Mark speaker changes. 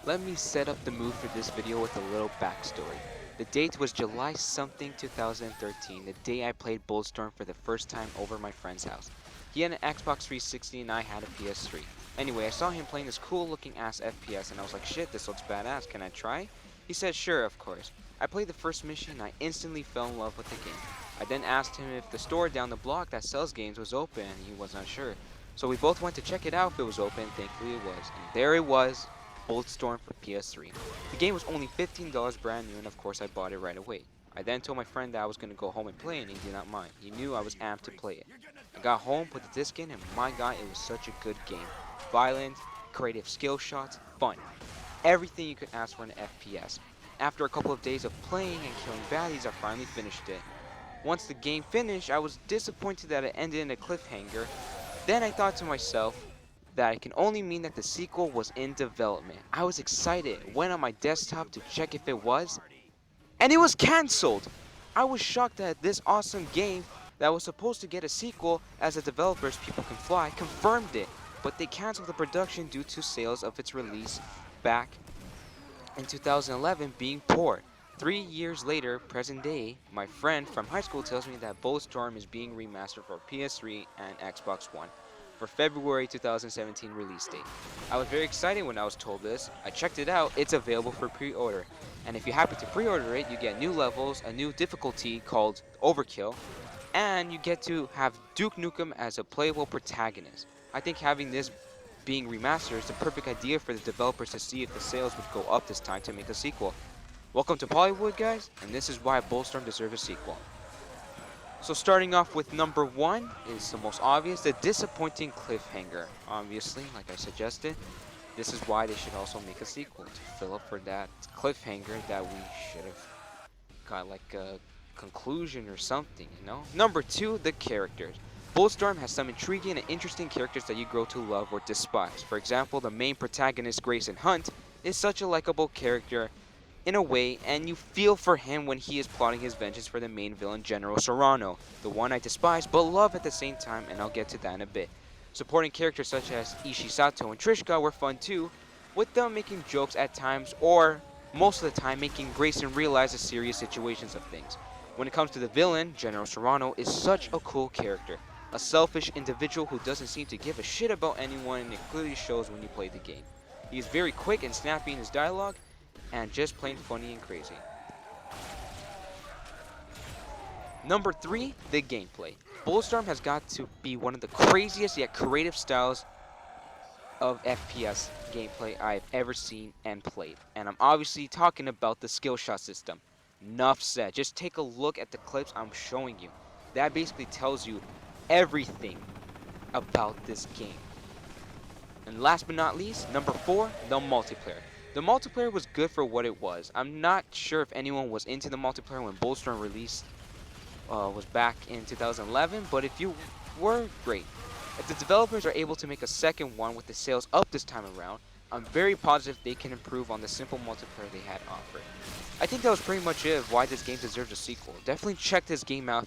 Speaker 1: Let me set up the mood for this video with a little backstory. The date was July something 2013, the day I played Bulletstorm for the first time over my friend's house. He had an Xbox 360 and I had a PS3. Anyway, I saw him playing this cool looking ass FPS and I was like, shit, this looks badass, can I try? He said sure, of course. I played the first mission and I instantly fell in love with the game. I then asked him if the store down the block that sells games was open and he was unsure. So we both went to check it out if it was open, and thankfully it was. And there it was, Bulletstorm for PS3. The game was only $15 brand new and of course I bought it right away. I then told my friend that I was going to go home and play and he did not mind. He knew I was amped to play it. I got home, put the disc in, and my god, it was such a good game. Violent, creative skill shots, fun. Everything you could ask for in an FPS. After a couple of days of playing and killing baddies, I finally finished it. Once the game finished, I was disappointed that it ended in a cliffhanger. Then I thought to myself that it can only mean that the sequel was in development. I was excited, went on my desktop to check if it was, and it was cancelled! I was shocked that this awesome game that was supposed to get a sequel as the developers People Can Fly confirmed it, but they canceled the production due to sales of its release back in 2011 being poor. 3 years later, present day, my friend from high school tells me that Bulletstorm is being remastered for PS3 and Xbox One for February 2017 release date. I was very excited when I was told this. I checked it out, it's available for pre-order. And if you happen to pre-order it, you get new levels, a new difficulty called Overkill, and you get to have Duke Nukem as a playable protagonist. I think having this being remastered is the perfect idea for the developers to see if the sales would go up this time to make a sequel. Welcome to Bollywood, guys, and this is why Bulletstorm deserves a sequel. So starting off with number 1 is the most obvious, the disappointing cliffhanger. Obviously, like I suggested, this is why they should also make a sequel, to fill up for that cliffhanger that we should have got like a conclusion or something, you know? Number 2, the characters. Bulletstorm has some intriguing and interesting characters that you grow to love or despise. For example, the main protagonist, Grayson Hunt, is such a likable character in a way, and you feel for him when he is plotting his vengeance for the main villain, General Serrano, the one I despise but love at the same time, and I'll get to that in a bit. Supporting characters such as Ishisato and Trishka were fun too, with them making jokes at times, or most of the time making Grayson realize the serious situations of things. When it comes to the villain, General Serrano is such a cool character. A selfish individual who doesn't seem to give a shit about anyone, and it clearly shows when you play the game. He is very quick and snappy in his dialogue, and just plain funny and crazy. Number 3, the gameplay. Bulletstorm has got to be one of the craziest yet creative styles of FPS gameplay I've ever seen and played. And I'm obviously talking about the skill shot system. Enough said. Just take a look at the clips I'm showing you. That basically tells you everything about this game. And last but not least, number 4, the multiplayer. The multiplayer was good for what it was. I'm not sure if anyone was into the multiplayer when Bulletstorm released was back in 2011, but if you were, great. If the developers are able to make a second one with the sales up this time around, I'm very positive they can improve on the simple multiplayer they had offered. I think that was pretty much it of why this game deserves a sequel. Definitely check this game out if you